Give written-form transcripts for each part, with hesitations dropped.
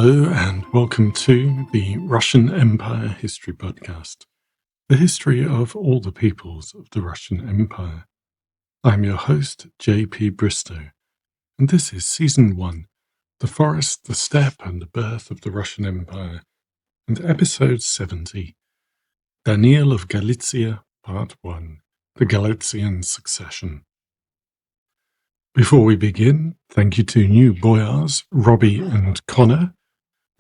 Hello and welcome to the Russian Empire History Podcast, the history of all the peoples of the Russian Empire. I'm your host, J.P. Bristow, and this is Season 1, The Forest, the Steppe and the Birth of the Russian Empire, and Episode 70, Daniil of Galicia, Part 1, The Galician Succession. Before we begin, thank you to new boyars, Robbie and Connor,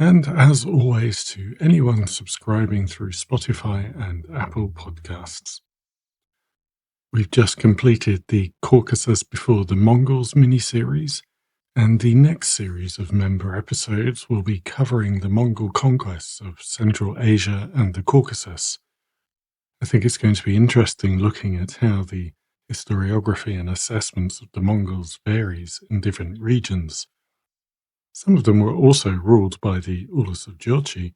and as always to anyone subscribing through Spotify and Apple Podcasts. We've just completed the Caucasus Before the Mongols mini-series, and the next series of member episodes will be covering the Mongol conquests of Central Asia and the Caucasus. I think it's going to be interesting looking at how the historiography and assessments of the Mongols varies in different regions. Some of them were also ruled by the Ulus of Georgi,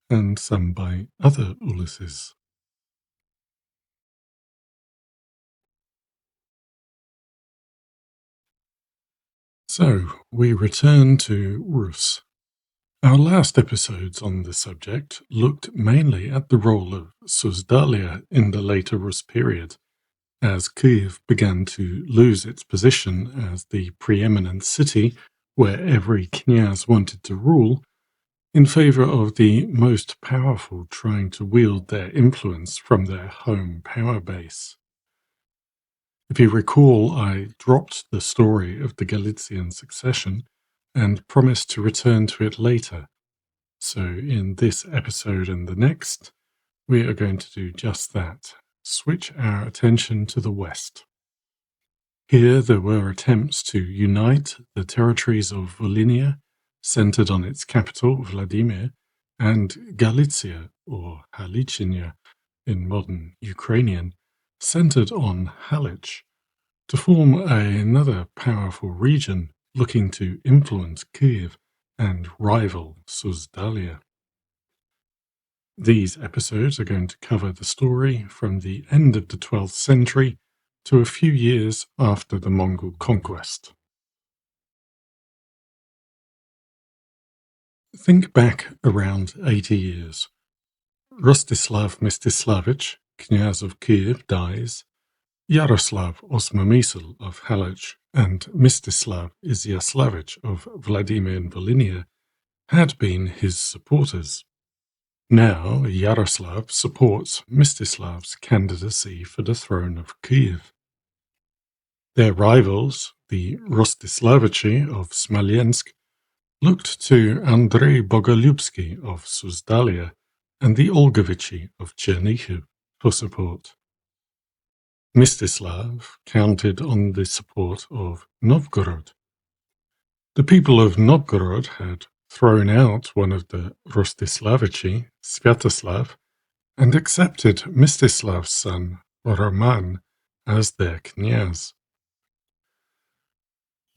and some by other Uluses. So, we return to Rus. Our last episodes on the subject looked mainly at the role of Susdalia in the later Rus period, as Kyiv began to lose its position as the preeminent city where every knyaz wanted to rule, in favor of the most powerful trying to wield their influence from their home power base. If you recall, I dropped the story of the Galician succession and promised to return to it later. So in this episode and the next, we are going to do just that, switch our attention to the west. Here there were attempts to unite the territories of Volhynia, centered on its capital, Vladimir, and Galicia, or Halichinia, in modern Ukrainian, centered on Halych, to form another powerful region looking to influence Kyiv and rival Susdalia. These episodes are going to cover the story from the end of the 12th century to a few years after the Mongol conquest. Think back around 80 years. Rostislav Mstislavich, Knyaz of Kyiv, dies. Yaroslav Osmomysl of Halych and Mstislav Iziaslavich of Vladimir and Volhynia had been his supporters. Now Yaroslav supports Mstislav's candidacy for the throne of Kyiv. Their rivals, the Rostislavichi of Smolensk, looked to Andrei Bogolyubsky of Susdalia and the Olgovichi of Chernihiv for support. Mstislav counted on the support of Novgorod. The people of Novgorod had thrown out one of the Rostislavichi, Sviatoslav, and accepted Mstislav's son, Roman, as their knyaz.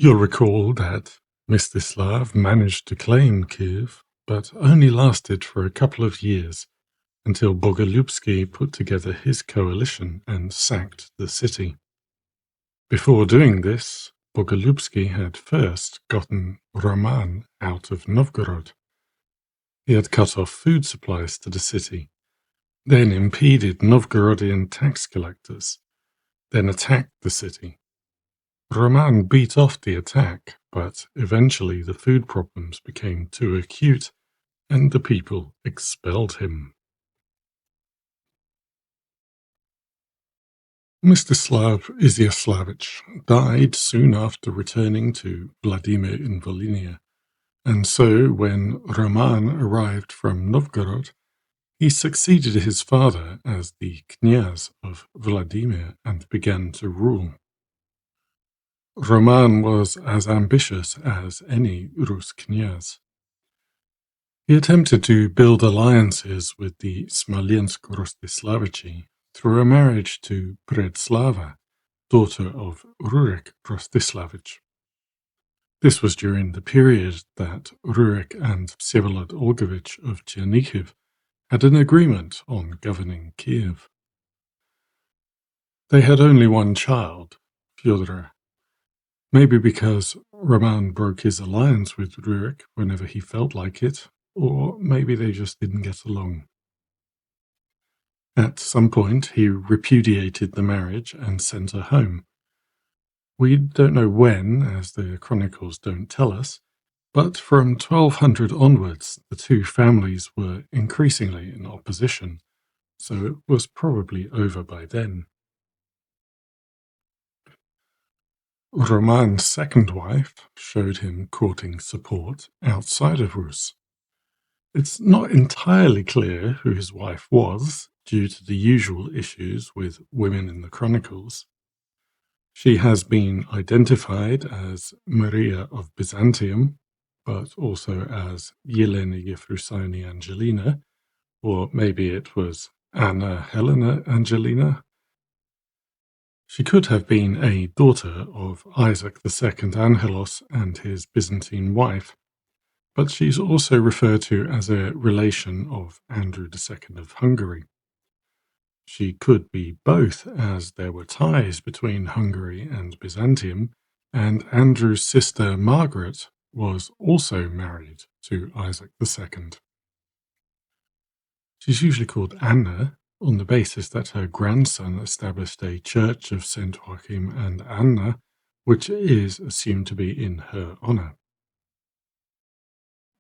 You'll recall that Mstislav managed to claim Kyiv, but only lasted for a couple of years, until Bogolyubsky put together his coalition and sacked the city. Before doing this, Bogolyubsky had first gotten Roman out of Novgorod. He had cut off food supplies to the city, then impeded Novgorodian tax collectors, then attacked the city. Roman beat off the attack, but eventually the food problems became too acute, and the people expelled him. Mstislav Iziaslavich died soon after returning to Vladimir in Volhynia, and so when Roman arrived from Novgorod, he succeeded his father as the knyaz of Vladimir and began to rule. Roman was as ambitious as any Rus knyaz. He attempted to build alliances with the Smolensk Rostislavichi through a marriage to Predslava, daughter of Rurik Rostislavich. This was during the period that Rurik and Vsevolod Olgovich of Chernihiv had an agreement on governing Kyiv. They had only one child, Fyodor. Maybe because Roman broke his alliance with Rurik whenever he felt like it, or maybe they just didn't get along. At some point, he repudiated the marriage and sent her home. We don't know when, as the chronicles don't tell us, but from 1200 onwards, the two families were increasingly in opposition, so it was probably over by then. Roman's second wife showed him courting support outside of Rus. It's not entirely clear who his wife was, due to the usual issues with women in the chronicles. She has been identified as Maria of Byzantium, but also as Yelena Yefrusini Angelina, or maybe it was Anna Helena Angelina. She could have been a daughter of Isaac II Angelos and his Byzantine wife, but she's also referred to as a relation of Andrew II of Hungary. She could be both, as there were ties between Hungary and Byzantium, and Andrew's sister Margaret was also married to Isaac II. She's usually called Anna on the basis that her grandson established a church of St. Joachim and Anna, which is assumed to be in her honor.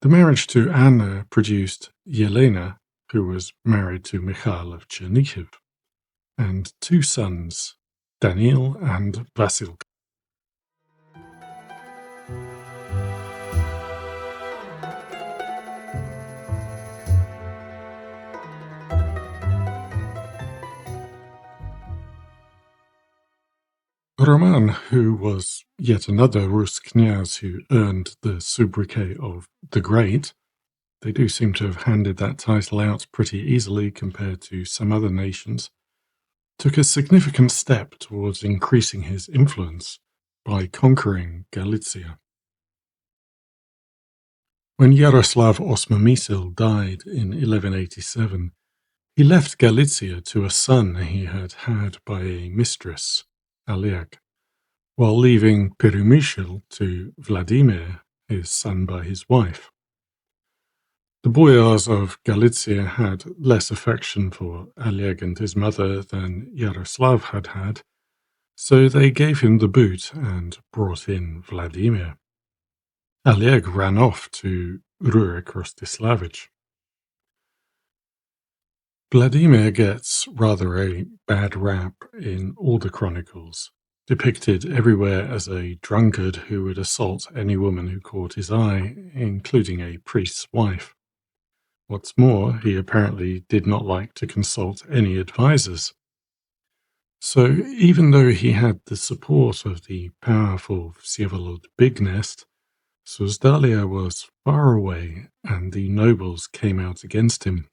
The marriage to Anna produced Yelena, who was married to Michael of Chernihiv, and two sons, Daniil and Vasil. Roman, who was yet another Rus knyaz who earned the sobriquet of the Great, they do seem to have handed that title out pretty easily compared to some other nations, took a significant step towards increasing his influence by conquering Galicia. When Yaroslav Osmomyśl died in 1187, he left Galicia to a son he had had by a mistress, Aliag, while leaving Perumyśl to Vladimir, his son by his wife. The boyars of Galicia had less affection for Aliag and his mother than Yaroslav had had, so they gave him the boot and brought in Vladimir. Aliag ran off to Rurik Mstislavich. Vladimir gets rather a bad rap in all the chronicles, depicted everywhere as a drunkard who would assault any woman who caught his eye, including a priest's wife. What's more, he apparently did not like to consult any advisors. So even though he had the support of the powerful Vsevolod Bignest, Susdalia was far away and the nobles came out against him.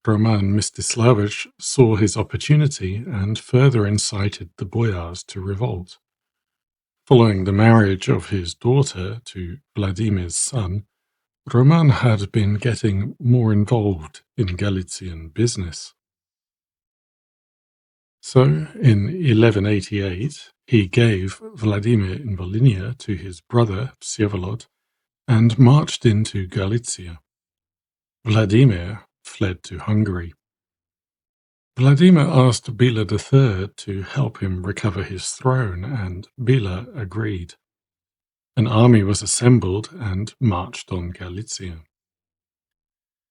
Roman Mstislavich saw his opportunity and further incited the boyars to revolt. Following the marriage of his daughter to Vladimir's son, Roman had been getting more involved in Galician business. So, in 1188, he gave Vladimir in Volhynia to his brother Vsevolod and marched into Galicia. Vladimir fled to Hungary. Vladimir asked Bela III to help him recover his throne, and Bela agreed. An army was assembled and marched on Galicia.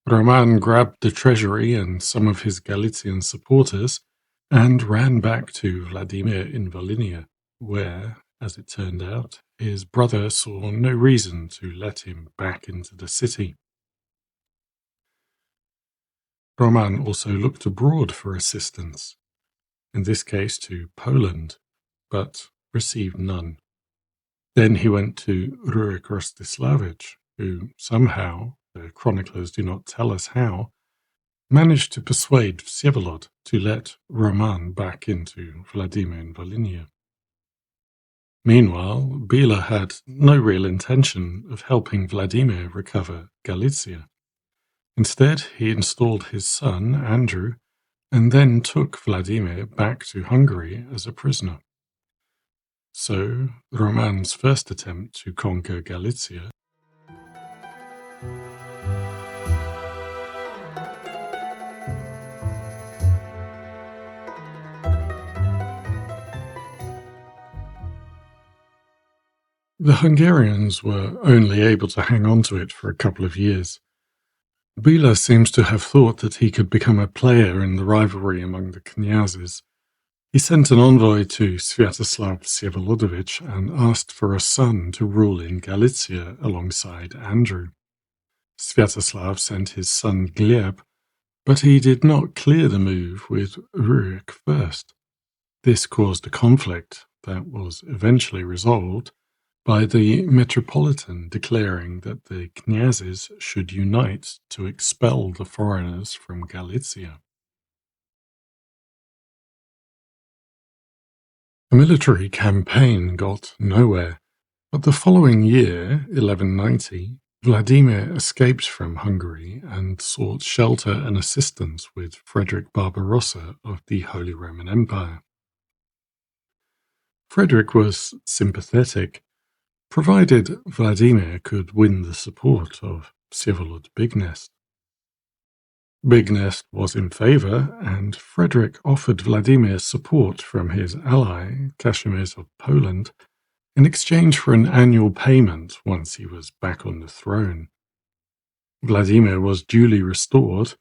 Roman grabbed the treasury and some of his Galician supporters and ran back to Vladimir in Volhynia, where, as it turned out, his brother saw no reason to let him back into the city. Roman also looked abroad for assistance, in this case to Poland, but received none. Then he went to Rurik Mstislavich, who somehow, the chroniclers do not tell us how, managed to persuade Vsevolod to let Roman back into Vladimir in Volhynia. Meanwhile, Bela had no real intention of helping Vladimir recover Galicia. Instead, he installed his son, Andrew, and then took Vladimir back to Hungary as a prisoner. So, Roman's first attempt to conquer Galicia. The Hungarians were only able to hang on to it for a couple of years. Bela seems to have thought that he could become a player in the rivalry among the knyazes. He sent an envoy to Sviatoslav Vsevolodovich and asked for a son to rule in Galicia alongside Andrew. Sviatoslav sent his son Gleb, but he did not clear the move with Rurik first. This caused a conflict that was eventually resolved by the Metropolitan declaring that the knyazes should unite to expel the foreigners from Galicia. A military campaign got nowhere, but the following year, 1190, Vladimir escaped from Hungary and sought shelter and assistance with Frederick Barbarossa of the Holy Roman Empire. Frederick was sympathetic, provided Vladimir could win the support of Vsevolod Bignest. Bignest was in favor, and Frederick offered Vladimir support from his ally, Kazimierz of Poland, in exchange for an annual payment once he was back on the throne. Vladimir was duly restored,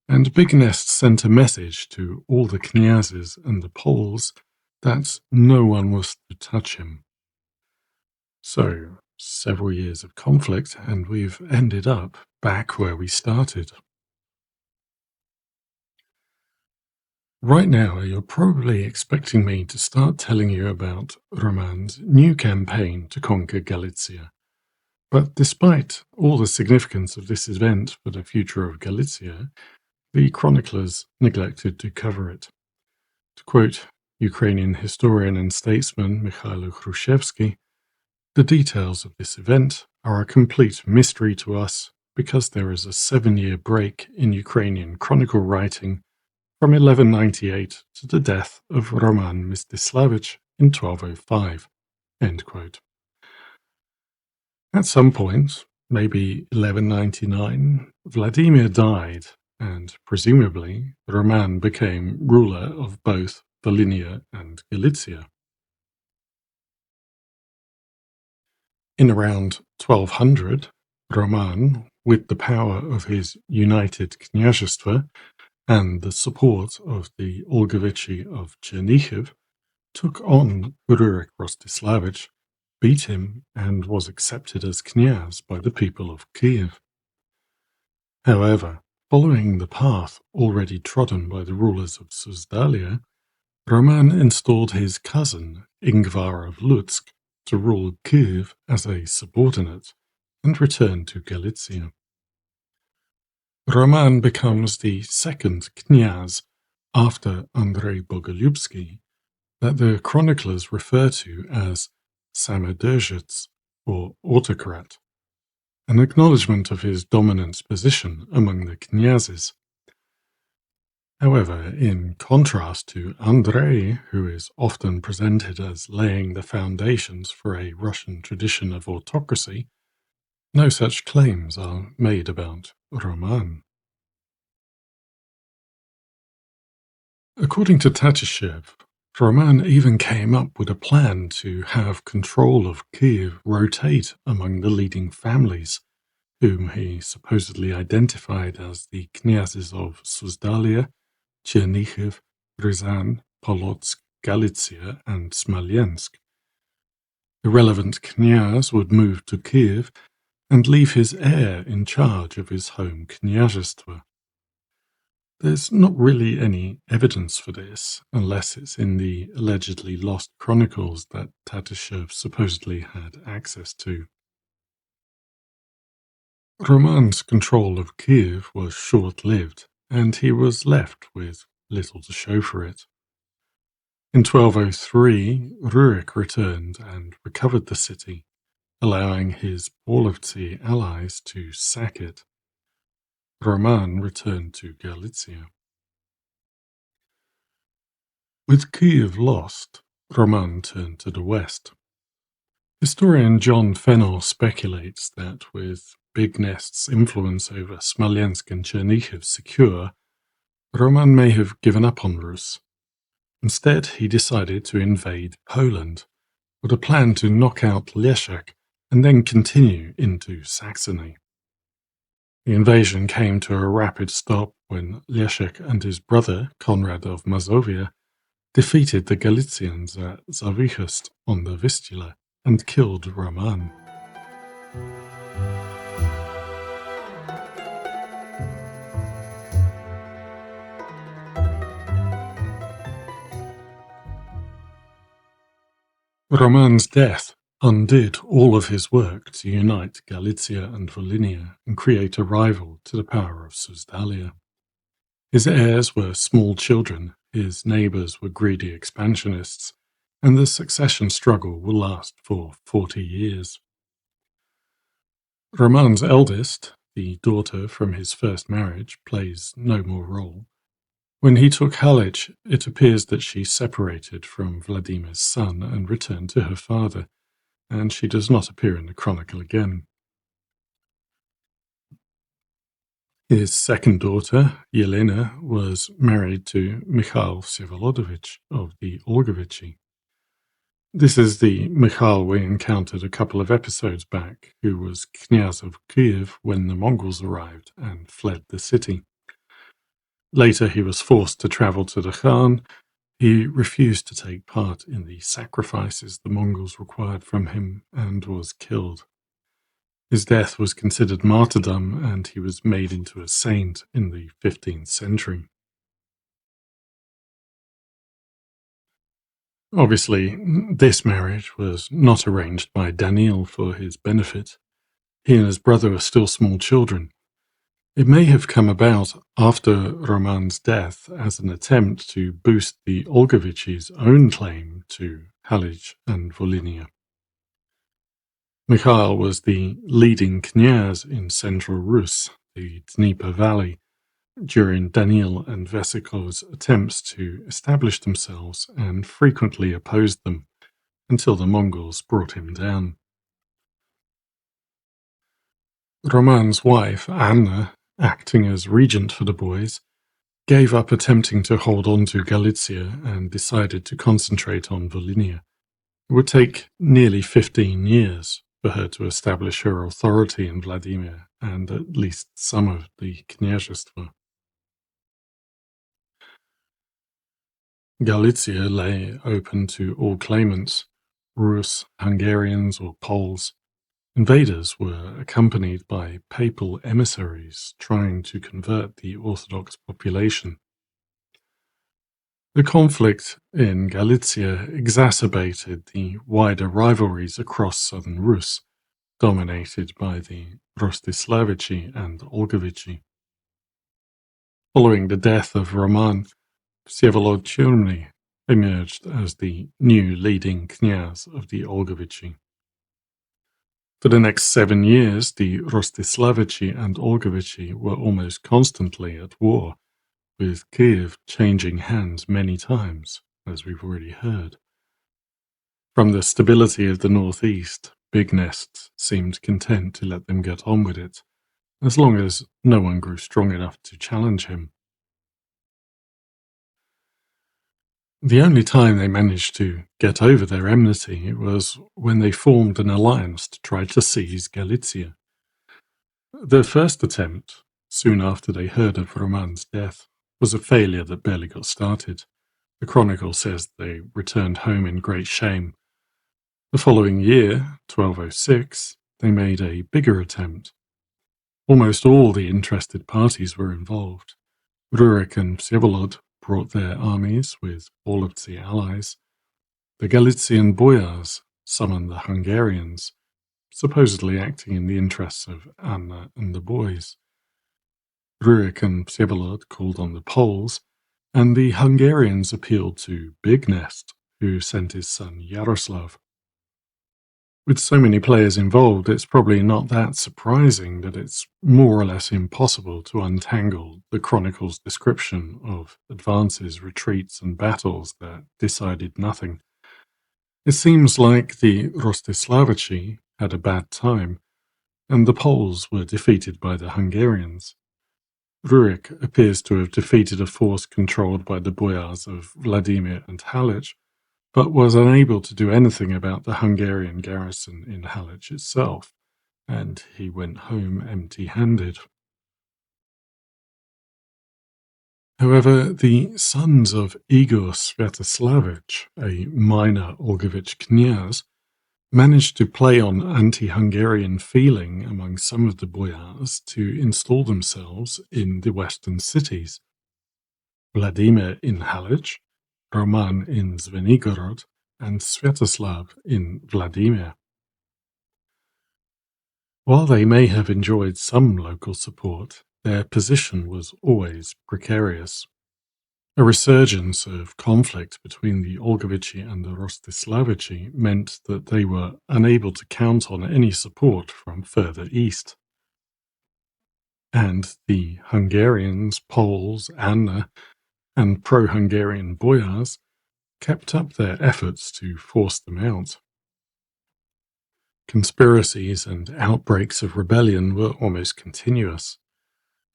and Bignest sent a message to all the knyazes and the Poles that no one was to touch him. So, several years of conflict, and we've ended up back where we started. Right now, you're probably expecting me to start telling you about Roman's new campaign to conquer Galicia. But despite all the significance of this event for the future of Galicia, the chroniclers neglected to cover it. To quote Ukrainian historian and statesman Mikhailo Hrushevsky, the details of this event are a complete mystery to us because there is a 7-year break in Ukrainian chronicle writing from 1198 to the death of Roman Mstislavich in 1205. End quote. At some point, maybe 1199, Vladimir died, and presumably Roman became ruler of both Volhynia and Galicia. In around 1200, Roman, with the power of his united kняжество and the support of the Olgovichi of Chernihiv, took on Rurik Mstislavich, beat him, and was accepted as knyaz by the people of Kiev. However, following the path already trodden by the rulers of Susdalia, Roman installed his cousin, Ingvar of Lutsk, to rule Kiev as a subordinate and returned to Galicia. Roman becomes the second knyaz after Andrei Bogolyubsky that the chroniclers refer to as Samodержец or autocrat, an acknowledgement of his dominant position among the knyazes. However, in contrast to Andrei, who is often presented as laying the foundations for a Russian tradition of autocracy, no such claims are made about Roman. According to Tatashev, Roman even came up with a plan to have control of Kiev rotate among the leading families, whom he supposedly identified as the knyazes of Susdalia, Chernihiv, Ryazan, Polotsk, Galicia, and Smolensk. The relevant knyaz would move to Kiev and leave his heir in charge of his home kняжество. There's not really any evidence for this, unless it's in the allegedly lost chronicles that Tatashev supposedly had access to. Roman's control of Kiev was short-lived, and he was left with little to show for it. In 1203, Rurik returned and recovered the city, allowing his Polovtsi allies to sack it. Roman returned to Galicia. With Kiev lost, Roman turned to the west. Historian John Fennell speculates that with Big Nest's influence over Smolensk and Chernihiv secure, Roman may have given up on Rus. Instead, he decided to invade Poland, with a plan to knock out Leszek and then continue into Saxony. The invasion came to a rapid stop when Leszek and his brother, Conrad of Mazovia, defeated the Galicians at Zawichost on the Vistula and killed Roman. Roman's death undid all of his work to unite Galicia and Volhynia and create a rival to the power of Susdalia. His heirs were small children, his neighbours were greedy expansionists, and the succession struggle will last for 40 years. Roman's eldest, the daughter from his first marriage, plays no more role. When he took Halych, it appears that she separated from Vladimir's son and returned to her father, and she does not appear in the chronicle again. His second daughter, Yelena, was married to Mikhail Vsevolodovich of the Olgovichi. This is the Mikhail we encountered a couple of episodes back, who was Knyaz of Kiev when the Mongols arrived and fled the city. Later he was forced to travel to the Khan. He refused to take part in the sacrifices the Mongols required from him and was killed. His death was considered martyrdom, and he was made into a saint in the 15th century. Obviously, this marriage was not arranged by Daniil for his benefit. He and his brother are still small children. It may have come about after Roman's death as an attempt to boost the Olgovichis' own claim to Halych and Volhynia. Mikhail was the leading knyaz in central Rus, the Dnieper Valley, during Daniil and Vesikov's attempts to establish themselves and frequently opposed them until the Mongols brought him down. Roman's wife, Anna, acting as regent for the boys, gave up attempting to hold on to Galicia and decided to concentrate on Volhynia. It would take nearly 15 years for her to establish her authority in Vladimir and at least some of the kняжества. Galicia lay open to all claimants, Rus, Hungarians, or Poles. Invaders were accompanied by papal emissaries trying to convert the Orthodox population. The conflict in Galicia exacerbated the wider rivalries across southern Rus, dominated by the Mstislavichi and Olgovichi. Following the death of Roman, Vsevolod Churny emerged as the new leading knyaz of the Olgovichi. For the next 7 years, the Mstislavichi and Olgovichi were almost constantly at war, with Kiev changing hands many times, as we've already heard. From the stability of the northeast, Big Nest seemed content to let them get on with it, as long as no one grew strong enough to challenge him. The only time they managed to get over their enmity was when they formed an alliance to try to seize Galicia. Their first attempt, soon after they heard of Roman's death, was a failure that barely got started. The chronicle says they returned home in great shame. The following year, 1206, they made a bigger attempt. Almost all the interested parties were involved. Rurik and Vsevolod brought their armies with all of the allies. The Galician boyars summoned the Hungarians, supposedly acting in the interests of Anna and the boys. Rurik and Vsevolod called on the Poles, and the Hungarians appealed to Big Nest, who sent his son Yaroslav. With so many players involved, it's probably not that surprising that it's more or less impossible to untangle the chronicle's description of advances, retreats, and battles that decided nothing, It seems like the Mstislavichi had a bad time, and the Poles were defeated by the Hungarians. Rurik appears to have defeated a force controlled by the boyars of Vladimir and Halych, but was unable to do anything about the Hungarian garrison in Halych itself, and he went home empty-handed. However, the sons of Igor Sviatoslavich, a minor Orgovich knyaz, managed to play on anti-Hungarian feeling among some of the boyars to install themselves in the western cities. Vladimir in Halych, Roman in Zvenigorod, and Sviatoslav in Vladimir. While they may have enjoyed some local support, their position was always precarious. A resurgence of conflict between the Orgovichi and the Mstislavichi meant that they were unable to count on any support from further east. And the Hungarians, Poles, Anna, and pro-Hungarian boyars kept up their efforts to force them out. Conspiracies and outbreaks of rebellion were almost continuous.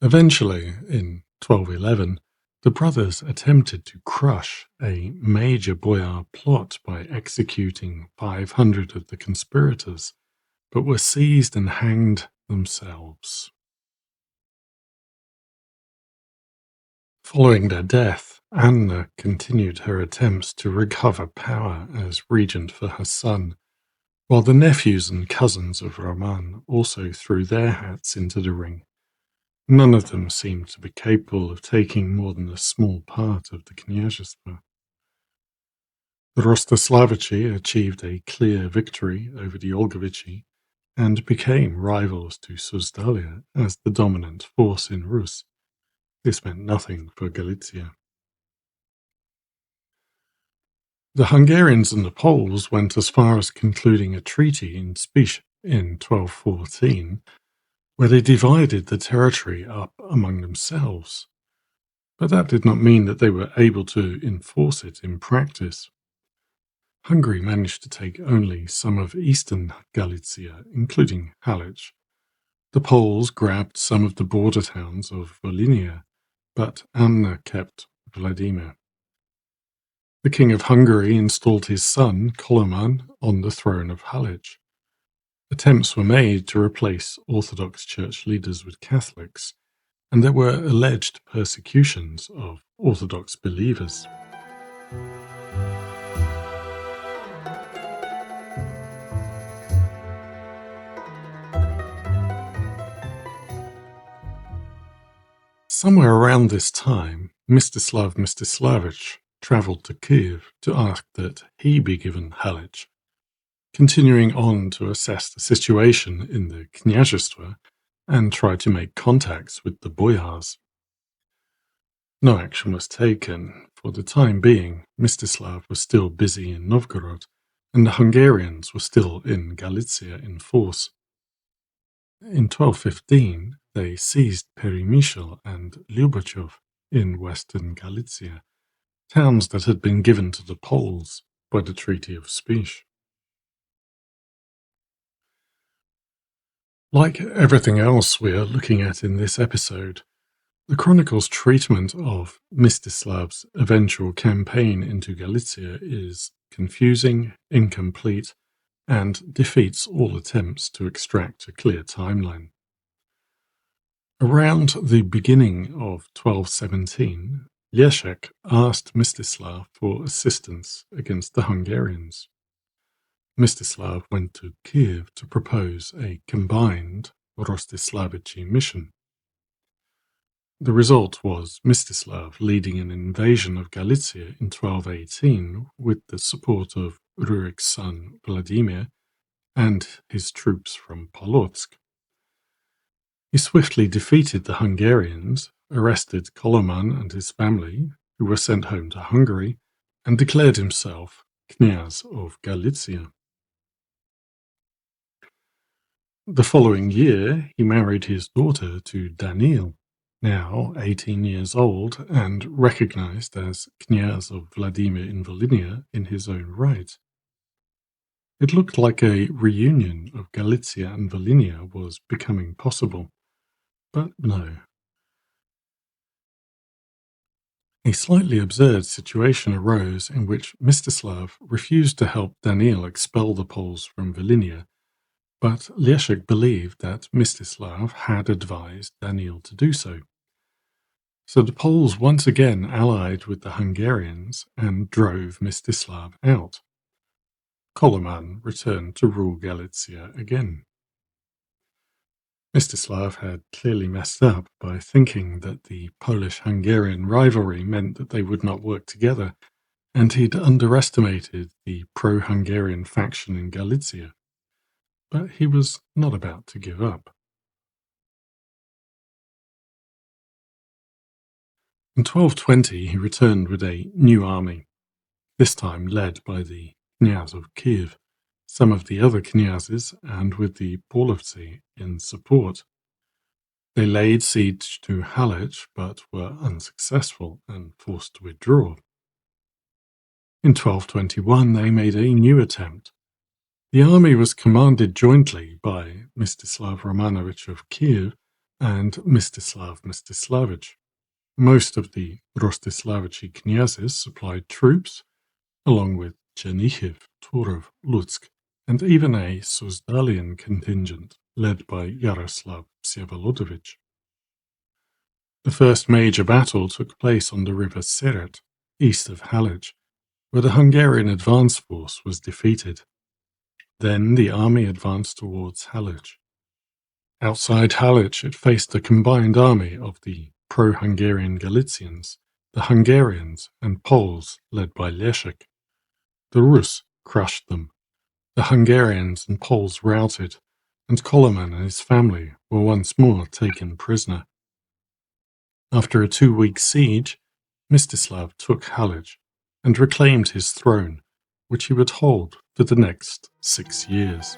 Eventually, in 1211, the brothers attempted to crush a major boyar plot by executing 500 of the conspirators, but were seized and hanged themselves. Following their death, Anna continued her attempts to recover power as regent for her son, while the nephews and cousins of Roman also threw their hats into the ring. None of them seemed to be capable of taking more than a small part of the knyazhstvo. The Mstislavichi achieved a clear victory over the Orgovichi and became rivals to Susdalia as the dominant force in Rus. This meant nothing for Galicia. The Hungarians and the Poles went as far as concluding a treaty in Spiš in 1214, where they divided the territory up among themselves. But that did not mean that they were able to enforce it in practice. Hungary managed to take only some of eastern Galicia, including Halych. The Poles grabbed some of the border towns of Volhynia, but Anna kept Vladimir. The King of Hungary installed his son, Koloman, on the throne of Halych. Attempts were made to replace Orthodox Church leaders with Catholics, and there were alleged persecutions of Orthodox believers. Somewhere around this time, Mstislav Mstislavich travelled to Kiev to ask that he be given Halych, continuing on to assess the situation in the knyazhstvo and try to make contacts with the boyars. No action was taken. For the time being, Mstislav was still busy in Novgorod, and the Hungarians were still in Galicia in force. In 1215, they seized Peremyshel and Lyubachov in western Galicia, towns that had been given to the Poles by the Treaty of Spiš. Like everything else we are looking at in this episode, the Chronicle's treatment of Mstislav's eventual campaign into Galicia is confusing, incomplete, and defeats all attempts to extract a clear timeline. Around the beginning of 1217, Leszek asked Mstislav for assistance against the Hungarians. Mstislav went to Kiev to propose a combined Mstislavichi mission. The result was Mstislav leading an invasion of Galicia in 1218 with the support of Rurik's son Vladimir and his troops from Polotsk. He swiftly defeated the Hungarians, arrested Koloman and his family, who were sent home to Hungary, and declared himself Knyaz of Galicia. The following year, he married his daughter to Daniil, now 18 years old and recognized as Knyaz of Vladimir in Volhynia in his own right. It looked like a reunion of Galicia and Volhynia was becoming possible, but no. A slightly absurd situation arose in which Mstislav refused to help Daniil expel the Poles from Volhynia, but Leszek believed that Mstislav had advised Daniil to do so. So the Poles once again allied with the Hungarians and drove Mstislav out. Koloman returned to rule Galicia again. Mstislav had clearly messed up by thinking that the Polish-Hungarian rivalry meant that they would not work together, and he'd underestimated the pro-Hungarian faction in Galicia. But he was not about to give up. In 1220 he returned with a new army, this time led by the Knyaz of Kiev, some of the other knyazes, and with the Polovtsi in support. They laid siege to Halych, but were unsuccessful and forced to withdraw. In 1221 they made a new attempt. The army was commanded jointly by Mstislav Romanovich of Kiev and Mstislav Mstislavich. Most of the Rostislavichi knyazes supplied troops, along with Chernihiv, Turov, Lutsk, and even a Suzdalian contingent led by Yaroslav Vsevolodovich. The first major battle took place on the river Seret, east of Halych, where the Hungarian advance force was defeated. Then the army advanced towards Halych. Outside Halych it faced a combined army of the pro-Hungarian Galicians, the Hungarians, and Poles led by Leszek. The Rus crushed them. The Hungarians and Poles routed, and Koloman and his family were once more taken prisoner. After a 2-week siege, Mstislav took Halych and reclaimed his throne, which he would hold for the next 6 years.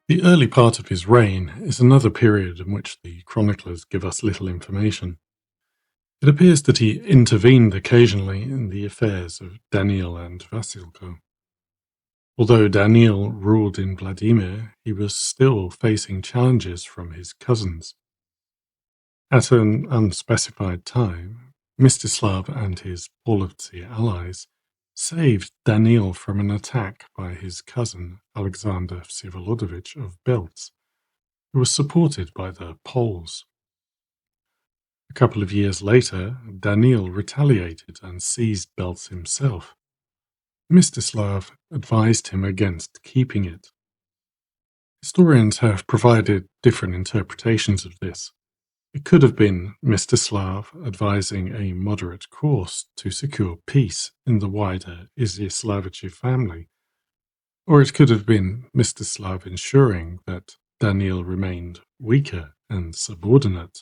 The early part of his reign is another period in which the chroniclers give us little information. It appears that he intervened occasionally in the affairs of Daniil and Vasilko. Although Daniil ruled in Vladimir, he was still facing challenges from his cousins. At an unspecified time, Mstislav and his Polovtsi allies saved Daniil from an attack by his cousin Alexander Vsevolodovich of Belz, who was supported by the Poles. A couple of years later, Daniil retaliated and seized Belz himself. Mstislav advised him against keeping it. Historians have provided different interpretations of this. It could have been Mstislav advising a moderate course to secure peace in the wider Izyaslavichi family, or it could have been Mstislav ensuring that Daniil remained weaker and subordinate.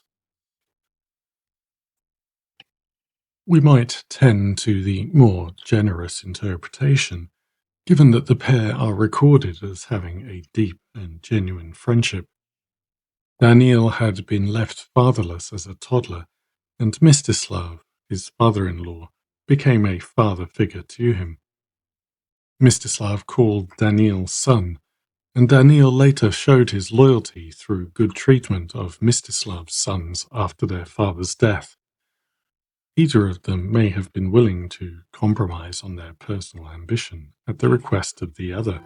We might tend to the more generous interpretation, given that the pair are recorded as having a deep and genuine friendship. Daniil had been left fatherless as a toddler, and Mstislav, his father-in-law, became a father figure to him. Mstislav called Daniil son, and Daniil later showed his loyalty through good treatment of Mstislav's sons after their father's death. Either of them may have been willing to compromise on their personal ambition at the request of the other.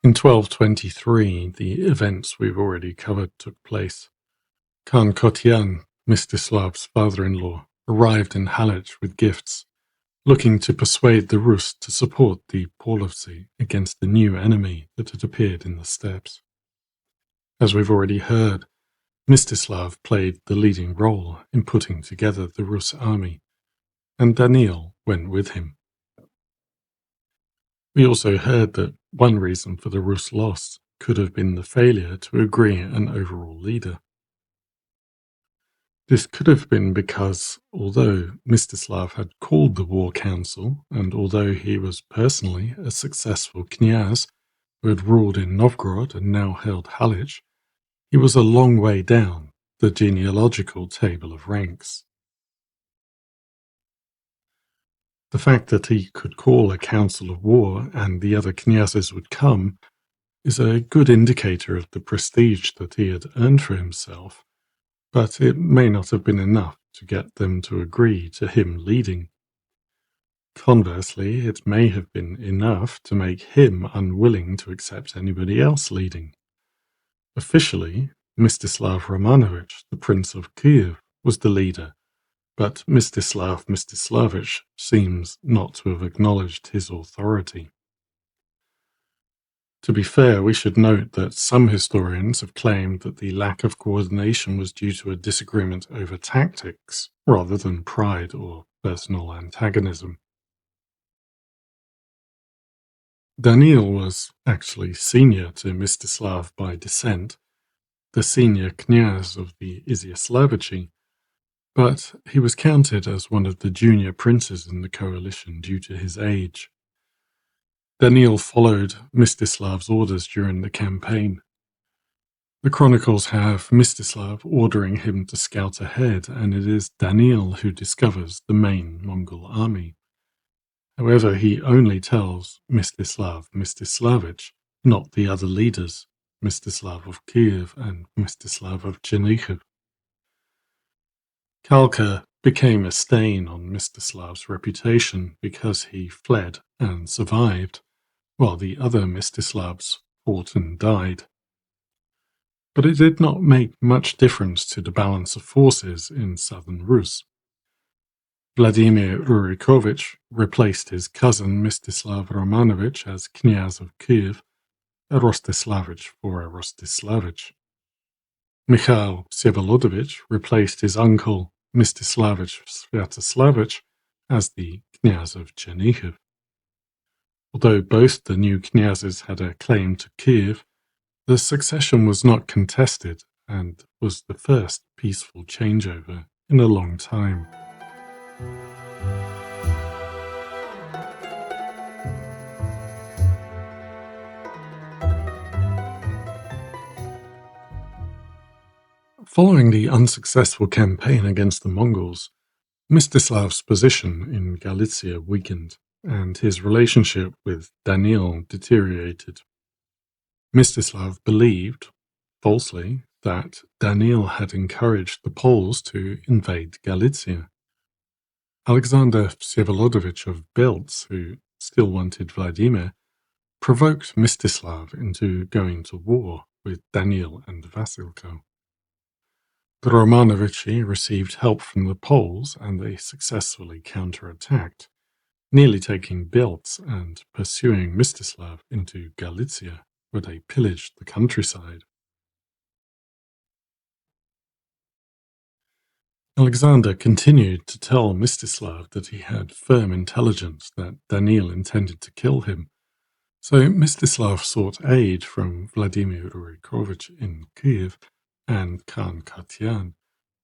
In 1223, the events we've already covered took place. Khan Kotian, Mstislav's father-in-law, arrived in Halych with gifts, looking to persuade the Rus to support the Polovtsi against the new enemy that had appeared in the steppes. As we've already heard, Mstislav played the leading role in putting together the Rus army, and Daniil went with him. We also heard that one reason for the Rus loss could have been the failure to agree an overall leader. This could have been because, although Mstislav had called the war council, and although he was personally a successful knyaz who had ruled in Novgorod and now held Halych, he was a long way down the genealogical table of ranks. The fact that he could call a council of war and the other knyazes would come is a good indicator of the prestige that he had earned for himself, but it may not have been enough to get them to agree to him leading. Conversely, it may have been enough to make him unwilling to accept anybody else leading. Officially, Mstislav Romanovich, the Prince of Kiev, was the leader, but Mstislav Mstislavich seems not to have acknowledged his authority. To be fair, we should note that some historians have claimed that the lack of coordination was due to a disagreement over tactics, rather than pride or personal antagonism. Daniil was actually senior to Mstislav by descent, the senior knyaz of the Izyaslavichi, but he was counted as one of the junior princes in the coalition due to his age. Daniil followed Mstislav's orders during the campaign. The chronicles have Mstislav ordering him to scout ahead, and it is Daniil who discovers the main Mongol army. However, he only tells Mstislav Mstislavich, not the other leaders, Mstislav of Kiev and Mstislav of Chernihiv. Kalka became a stain on Mstislav's reputation because he fled and survived, while the other Mstislavs fought and died. But it did not make much difference to the balance of forces in southern Rus. Vladimir Rurikovich replaced his cousin Mstislav Romanovich as Knyaz of Kiev, a Rostislavich for a Rostislavich. Mikhail Vsevolodovich replaced his uncle Mstislavich Sviatoslavich as the Knyaz of Chernihiv. Although both the new knyazes had a claim to Kiev, the succession was not contested and was the first peaceful changeover in a long time. Following the unsuccessful campaign against the Mongols, Mstislav's position in Galicia weakened, and his relationship with Daniil deteriorated. Mstislav believed, falsely, that Daniil had encouraged the Poles to invade Galicia. Alexander Vsevolodovich of Belz, who still wanted Vladimir, provoked Mstislav into going to war with Daniil and Vasilko. The Romanovichi received help from the Poles, and they successfully counterattacked, nearly taking Belz and pursuing Mstislav into Galicia, where they pillaged the countryside. Alexander continued to tell Mstislav that he had firm intelligence that Daniil intended to kill him, so Mstislav sought aid from Vladimir Rurikovich in Kiev and Khan Katian,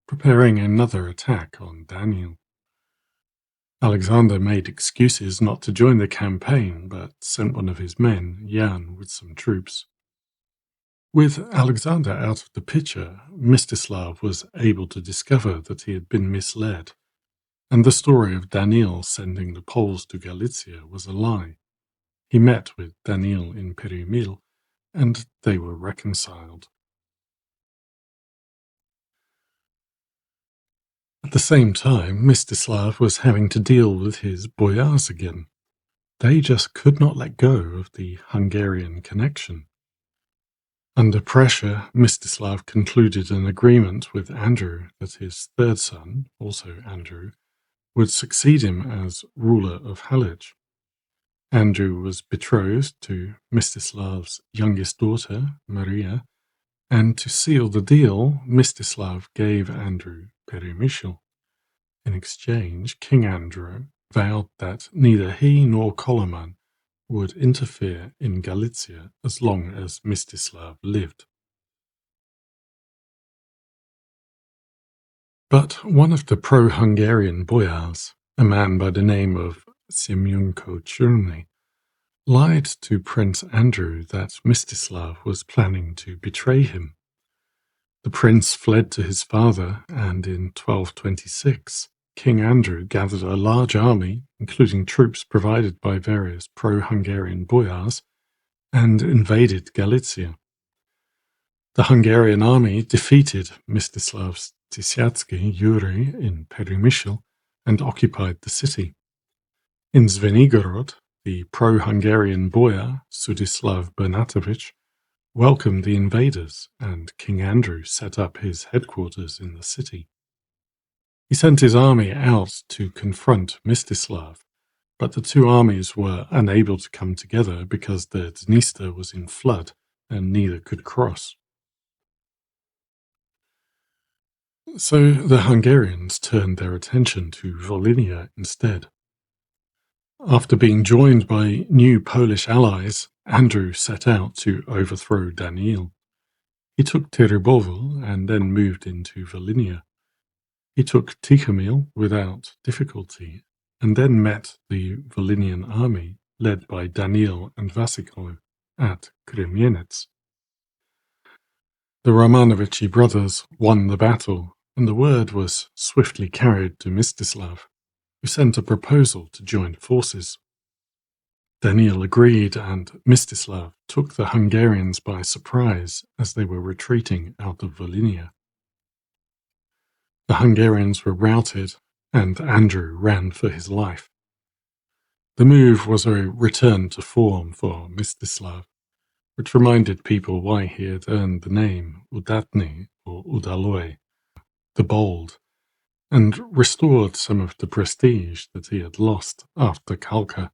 preparing another attack on Daniil. Alexander made excuses not to join the campaign, but sent one of his men, Jan, with some troops. With Alexander out of the picture, Mstislav was able to discover that he had been misled, and the story of Daniil sending the Poles to Galicia was a lie. He met with Daniil in Peremil, and they were reconciled. At the same time, Mstislav was having to deal with his boyars again. They just could not let go of the Hungarian connection. Under pressure, Mstislav concluded an agreement with Andrew that his third son, also Andrew, would succeed him as ruler of Halych. Andrew was betrothed to Mstislav's youngest daughter, Maria, and to seal the deal, Mstislav gave Andrew Peremyshel. In exchange, King Andrew vowed that neither he nor Koloman would interfere in Galicia as long as Mstislav lived. But one of the pro-Hungarian boyars, a man by the name of Semyonko Churny, lied to Prince Andrew that Mstislav was planning to betray him. The prince fled to his father, and in 1226, King Andrew gathered a large army, including troops provided by various pro-Hungarian boyars, and invaded Galicia. The Hungarian army defeated Mstislav Tysiacki Yuri in Peremyshl and occupied the city. In Zvenigorod, the pro-Hungarian boyar Mstislav Bernatovich welcomed the invaders, and King Andrew set up his headquarters in the city. He sent his army out to confront Mstislav, but the two armies were unable to come together because the Dniester was in flood and neither could cross. So the Hungarians turned their attention to Volhynia instead. After being joined by new Polish allies, Andrew set out to overthrow Daniil. He took Terebovel and then moved into Volhynia. He took Tikhomil without difficulty, and then met the Volhynian army led by Daniil and Vasikov at Kremienets. The Romanovichi brothers won the battle, and the word was swiftly carried to Mstislav, who sent a proposal to join forces. Daniil agreed, and Mstislav took the Hungarians by surprise as they were retreating out of Volhynia. The Hungarians were routed, and Andrew ran for his life. The move was a return to form for Mstislav, which reminded people why he had earned the name Udatny or Udaloi, the bold, and restored some of the prestige that he had lost after Kalka.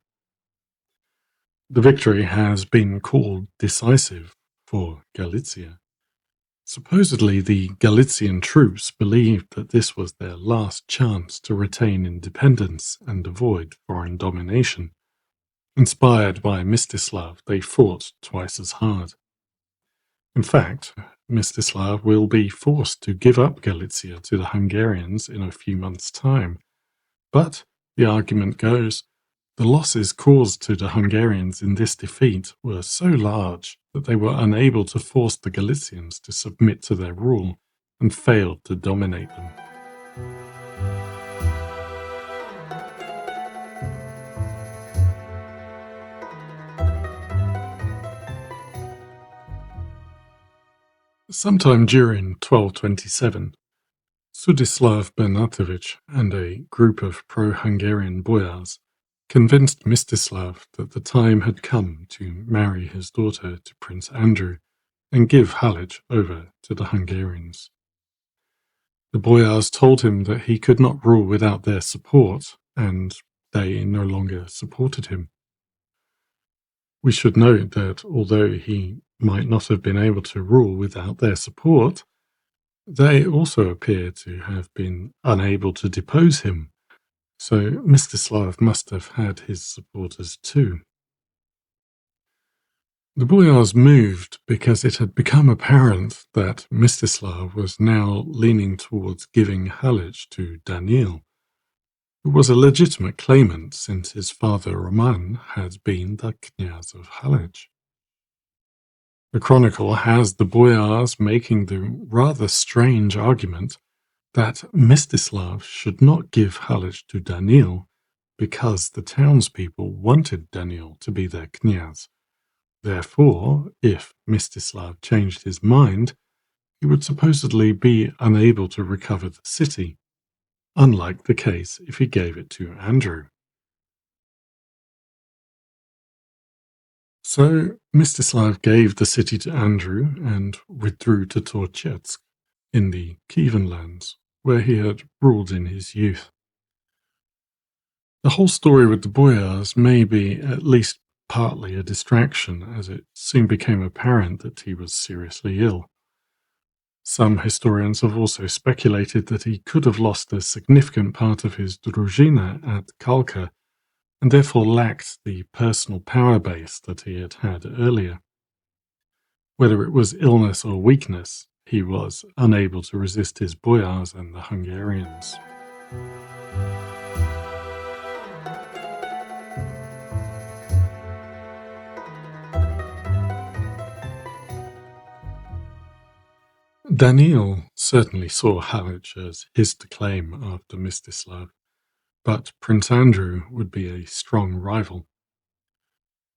The victory has been called decisive for Galicia. Supposedly, the Galician troops believed that this was their last chance to retain independence and avoid foreign domination. Inspired by Mstislav, they fought twice as hard. In fact, Mstislav will be forced to give up Galicia to the Hungarians in a few months' time. But, the argument goes, the losses caused to the Hungarians in this defeat were so large that they were unable to force the Galicians to submit to their rule and failed to dominate them. Sometime during 1227, Mstislav Bernatovich and a group of pro-Hungarian boyars convinced Mstislav that the time had come to marry his daughter to Prince Andrew and give Halych over to the Hungarians. The boyars told him that he could not rule without their support, and they no longer supported him. We should note that although he might not have been able to rule without their support, they also appear to have been unable to depose him. So Mstislav must have had his supporters too. The boyars moved because it had become apparent that Mstislav was now leaning towards giving Halych to Daniil, who was a legitimate claimant since his father Roman had been the knyaz of Halych. The chronicle has the boyars making the rather strange argument that Mstislav should not give Halych to Daniil because the townspeople wanted Daniil to be their knyaz. Therefore, if Mstislav changed his mind, he would supposedly be unable to recover the city, unlike the case if he gave it to Andrew. So Mstislav gave the city to Andrew and withdrew to Torchetsk in the Kievan lands, where he had ruled in his youth. The whole story with the boyars may be at least partly a distraction, as it soon became apparent that he was seriously ill. Some historians have also speculated that he could have lost a significant part of his druzhina at Kalka, and therefore lacked the personal power base that he had had earlier. Whether it was illness or weakness, he was unable to resist his boyars and the Hungarians. Daniil certainly saw Halych as his to claim after Mstislav, but Prince Andrew would be a strong rival.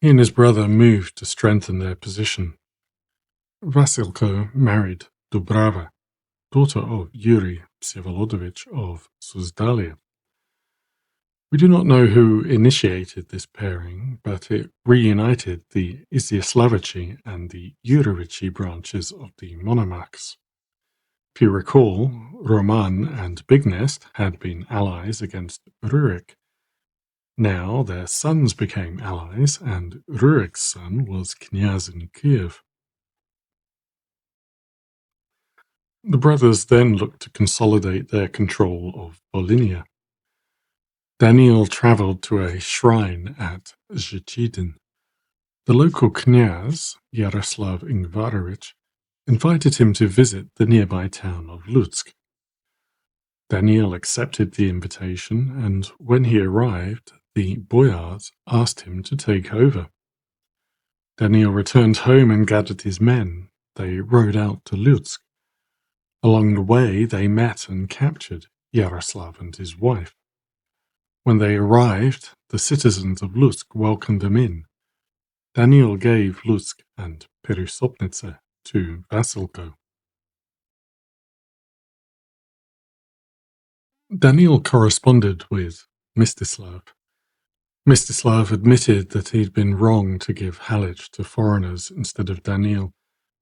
He and his brother moved to strengthen their position. Vasilko married Dubrava, daughter of Yuri Vsevolodovich of Susdalia. We do not know who initiated this pairing, but it reunited the Mstislavichi and the Yurovichi branches of the Monomakhs. If you recall, Roman and Bignest had been allies against Rurik. Now their sons became allies, and Rurik's son was Knyaz in Kiev. The brothers then looked to consolidate their control of Volhynia. Daniil travelled to a shrine at Zhechidin. The local knyaz, Yaroslav Ingvarovich, invited him to visit the nearby town of Lutsk. Daniil accepted the invitation, and when he arrived, the boyars asked him to take over. Daniil returned home and gathered his men. They rode out to Lutsk. Along the way, they met and captured Yaroslav and his wife. When they arrived, the citizens of Lutsk welcomed them in. Daniil gave Lutsk and Perusopnitsa to Vasilko. Daniil corresponded with Mstislav. Mstislav admitted that he'd been wrong to give Halych to foreigners instead of Daniil,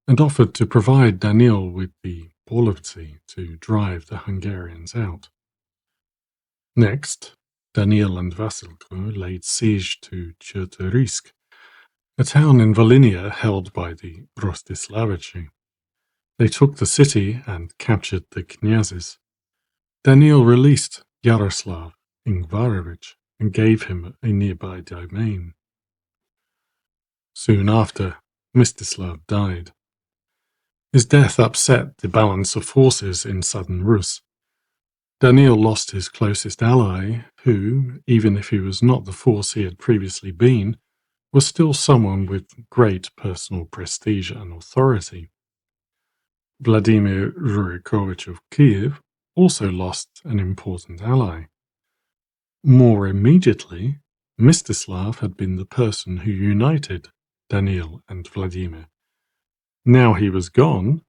and offered to provide Daniil with the Polovtsi to drive the Hungarians out. Next, Daniil and Vasilko laid siege to Chertorisk, a town in Volhynia held by the Mstislavichi. They took the city and captured the knyazes. Daniil released Yaroslav Ingvarovich and gave him a nearby domain. Soon after, Mstislav died. His death upset the balance of forces in southern Rus. Daniil lost his closest ally, who, even if he was not the force he had previously been, was still someone with great personal prestige and authority. Vladimir Rurikovich of Kiev also lost an important ally. More immediately, Mstislav had been the person who united Daniil and Vladimir. Now he was gone,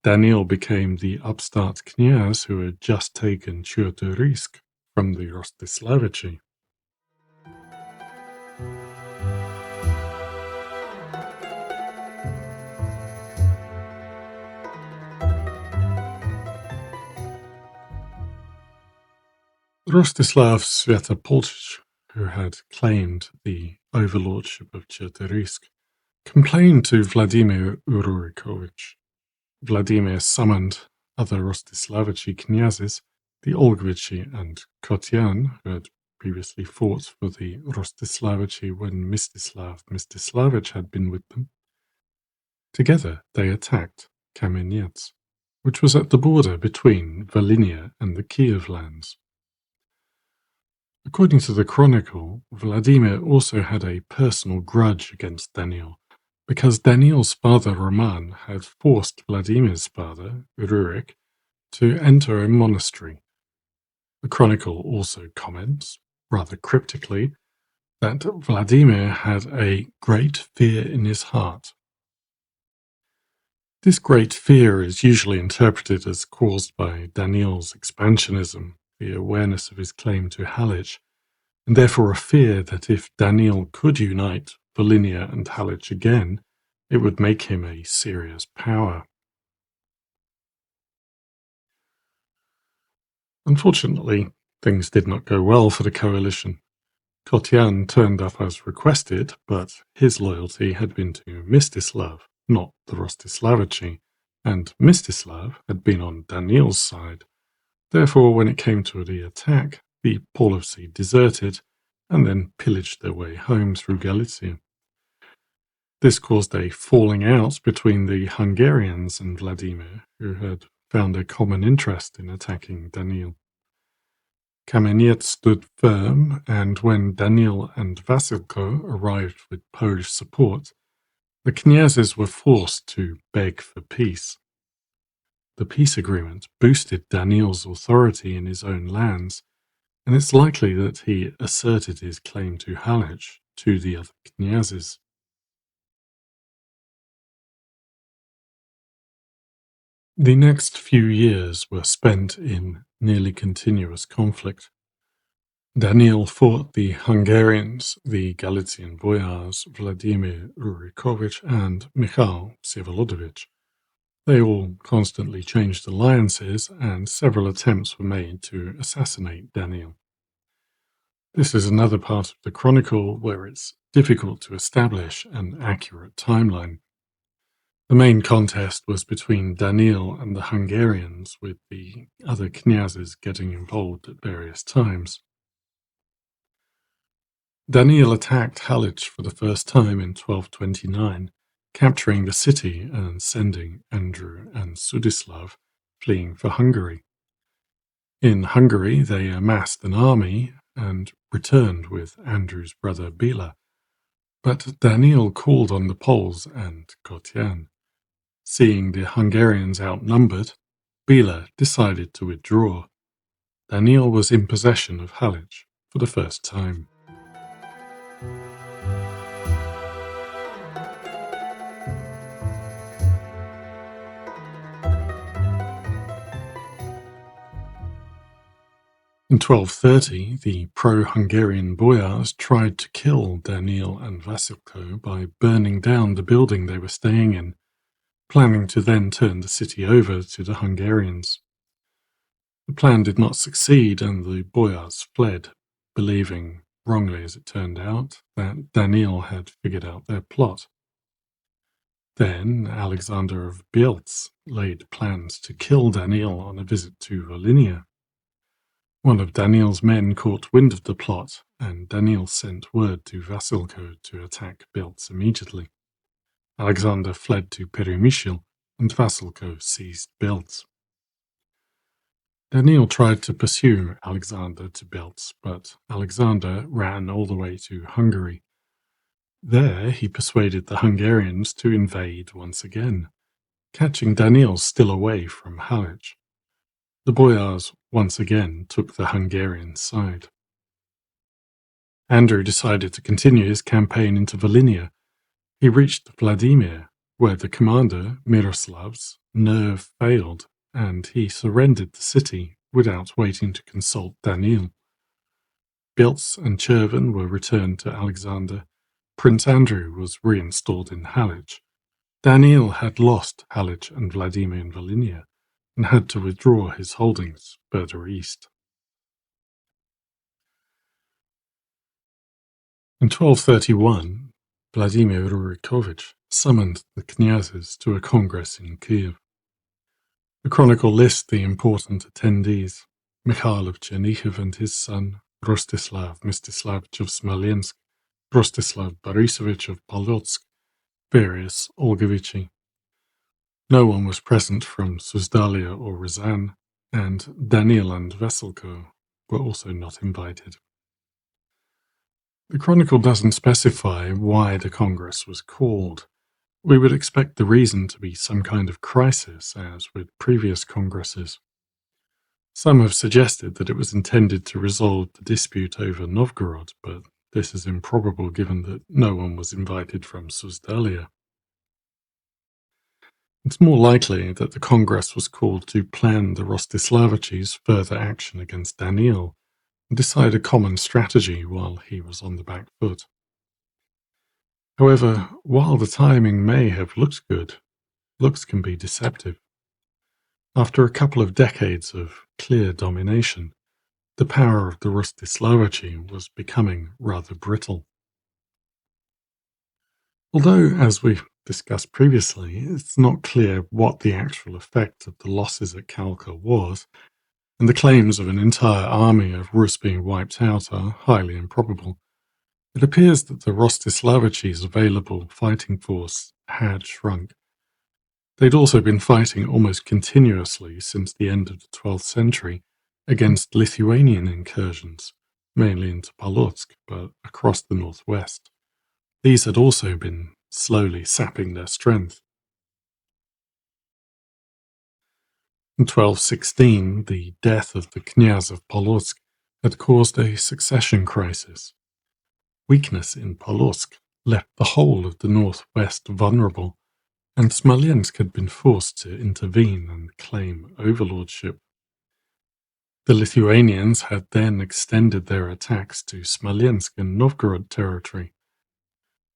Daniil became the upstart knyaz who had just taken Chertorisk from the Mstislavichi. Rostislav Sviatopolchich, who had claimed the overlordship of Chertorisk, complained to Vladimir Rurikovich. Vladimir summoned other Mstislavichi knyazes, the Olgovichi and Kotyan, who had previously fought for the Mstislavichi when Mstislavich had been with them. Together they attacked Kamenets, which was at the border between Volhynia and the Kiev lands. According to the chronicle, Vladimir also had a personal grudge against Daniil, because Daniil's father Roman had forced Vladimir's father, Rurik, to enter a monastery. The chronicle also comments, rather cryptically, that Vladimir had a great fear in his heart. This great fear is usually interpreted as caused by Daniil's expansionism, the awareness of his claim to Halych, and therefore a fear that if Daniil could unite Volhynia and Halych again, it would make him a serious power. Unfortunately, things did not go well for the coalition. Kotyan turned up as requested, but his loyalty had been to Mstislav, not the Mstislavichi, and Mstislav had been on Daniil's side. Therefore, when it came to the attack, the Polovtsi deserted and then pillaged their way home through Galicia. This caused a falling out between the Hungarians and Vladimir, who had found a common interest in attacking Daniil. Kamenets stood firm, and when Daniil and Vasilko arrived with Polish support, the knyazes were forced to beg for peace. The peace agreement boosted Daniil's authority in his own lands, and it's likely that he asserted his claim to Halych to the other knyazes. The next few years were spent in nearly continuous conflict. Daniil fought the Hungarians, the Galician boyars Vladimir Rurikovich and Michal Всеволодovich. They all constantly changed alliances, and several attempts were made to assassinate Daniil. This is another part of the chronicle where it's difficult to establish an accurate timeline. The main contest was between Daniil and the Hungarians, with the other knyazes getting involved at various times. Daniil attacked Halych for the first time in 1229, capturing the city and sending Andrew and Mstislav fleeing for Hungary. In Hungary, they amassed an army and returned with Andrew's brother Bela, but Daniil called on the Poles and Kotian. Seeing the Hungarians outnumbered, Bela decided to withdraw. Daniil was in possession of Halych for the first time. In 1230, the pro-Hungarian boyars tried to kill Daniil and Vasilko by burning down the building they were staying in, planning to then turn the city over to the Hungarians. The plan did not succeed, and the boyars fled, believing, wrongly as it turned out, that Daniil had figured out their plot. Then Alexander of Bielsk laid plans to kill Daniil on a visit to Volhynia. One of Daniil's men caught wind of the plot, and Daniil sent word to Vasilko to attack Bielsk immediately. Alexander fled to Peremyshil, and Vasilko seized Bielsk. Daniil tried to pursue Alexander to Bielsk, but Alexander ran all the way to Hungary. There he persuaded the Hungarians to invade once again, catching Daniil still away from Halych. The boyars once again took the Hungarian side. Andrew decided to continue his campaign into Volhynia. He reached Vladimir, where the commander, Miroslav's, nerve failed, and he surrendered the city without waiting to consult Daniil. Bielsk and Cherven were returned to Alexander. Prince Andrew was reinstalled in Halych. Daniil had lost Halych and Vladimir in Volhynia, and had to withdraw his holdings further east. In 1231, Vladimir Rurikovich summoned the knyazes to a congress in Kiev. The chronicle lists the important attendees: Michal of Chernihiv and his son, Rostislav Mstislavich of Smolensk, Rostislav Borisovich of Polotsk, various Olgovichi. No one was present from Susdalia or Ryazan, and Daniil and Vasilko were also not invited. The chronicle doesn't specify why the Congress was called. We would expect the reason to be some kind of crisis, as with previous Congresses. Some have suggested that it was intended to resolve the dispute over Novgorod, but this is improbable given that no one was invited from Susdalia. It's more likely that the Congress was called to plan the Rostislavich's further action against Daniil and decide a common strategy while he was on the back foot. However, while the timing may have looked good, looks can be deceptive. After a couple of decades of clear domination, the power of the Rostislavichi was becoming rather brittle. Although, as we discussed previously, it's not clear what the actual effect of the losses at Khalkha was, and the claims of an entire army of Rus being wiped out are highly improbable. It appears that the Mstislavich's available fighting force had shrunk. They'd also been fighting almost continuously since the end of the 12th century against Lithuanian incursions, mainly into Polotsk, but across the northwest. These had also been slowly sapping their strength. In 1216, the death of the Knyaz of Polotsk had caused a succession crisis. Weakness in Polotsk left the whole of the northwest vulnerable, and Smolensk had been forced to intervene and claim overlordship. The Lithuanians had then extended their attacks to Smolensk and Novgorod territory.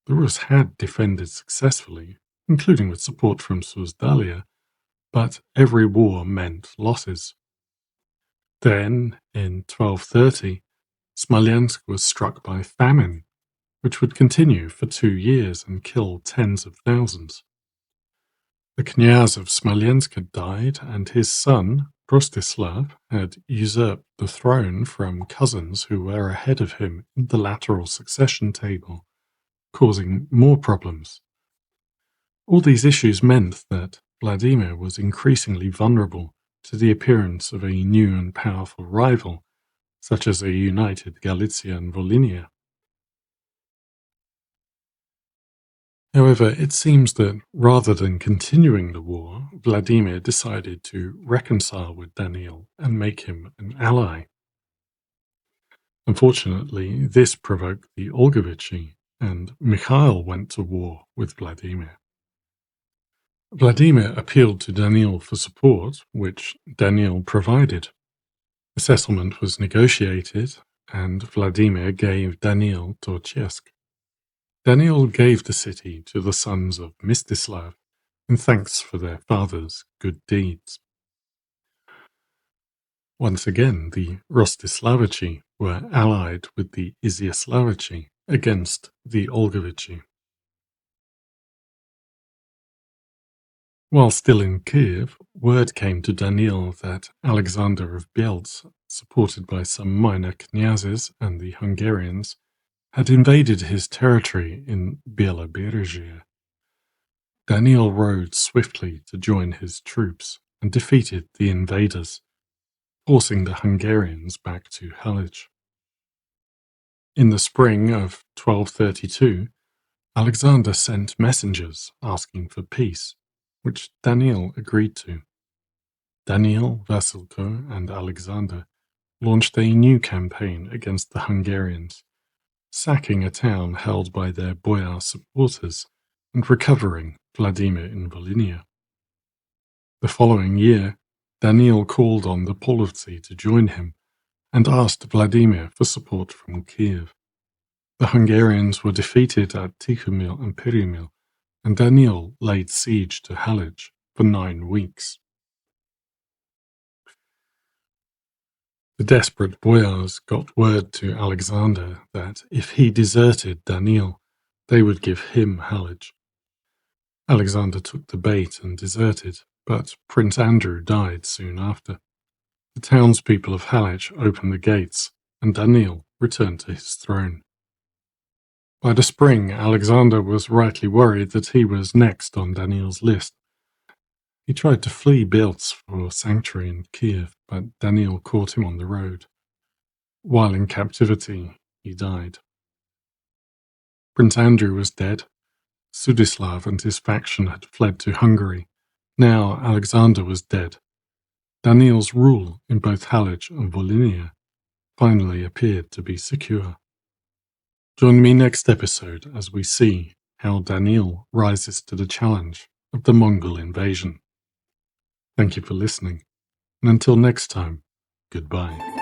The Rus had defended successfully, including with support from Susdalia, but every war meant losses. Then, in 1230, Smolensk was struck by famine, which would continue for 2 years and kill tens of thousands. The Knyaz of Smolensk had died, and his son, Mstislav, had usurped the throne from cousins who were ahead of him in the lateral succession table, causing more problems. All these issues meant that Vladimir was increasingly vulnerable to the appearance of a new and powerful rival, such as a united Galicia and Volhynia. However, it seems that rather than continuing the war, Vladimir decided to reconcile with Daniil and make him an ally. Unfortunately, this provoked the Olgovichi, and Mikhail went to war with Vladimir. Vladimir appealed to Daniil for support, which Daniil provided. A settlement was negotiated, and Vladimir gave Daniil Torchesk. Daniil gave the city to the sons of Mstislav in thanks for their father's good deeds. Once again, the Mstislavichi were allied with the Izyaslavichi against the Olgovichi. While still in Kiev, word came to Daniil that Alexander of Bielsk, supported by some minor knyazes and the Hungarians, had invaded his territory in Bielobiruzhia. Daniil rode swiftly to join his troops and defeated the invaders, forcing the Hungarians back to Halych. In the spring of 1232, Alexander sent messengers asking for peace, which Daniil agreed to. Daniil, Vasilko, and Alexander launched a new campaign against the Hungarians, sacking a town held by their boyar supporters and recovering Vladimir in Volhynia. The following year, Daniil called on the Polovtsi to join him and asked Vladimir for support from Kiev. The Hungarians were defeated at Tikhomil and Perimil, and Daniil laid siege to Halych for 9 weeks. The desperate boyars got word to Alexander that if he deserted Daniil, they would give him Halych. Alexander took the bait and deserted, but Prince Andrew died soon after. The townspeople of Halych opened the gates, and Daniil returned to his throne. By the spring, Alexander was rightly worried that he was next on Daniil's list. He tried to flee Bielsk for sanctuary in Kiev, but Daniil caught him on the road. While in captivity, he died. Prince Andrew was dead. Mstislav and his faction had fled to Hungary. Now Alexander was dead. Daniil's rule in both Halych and Volhynia finally appeared to be secure. Join me next episode as we see how Daniil rises to the challenge of the Mongol invasion. Thank you for listening, and until next time, goodbye.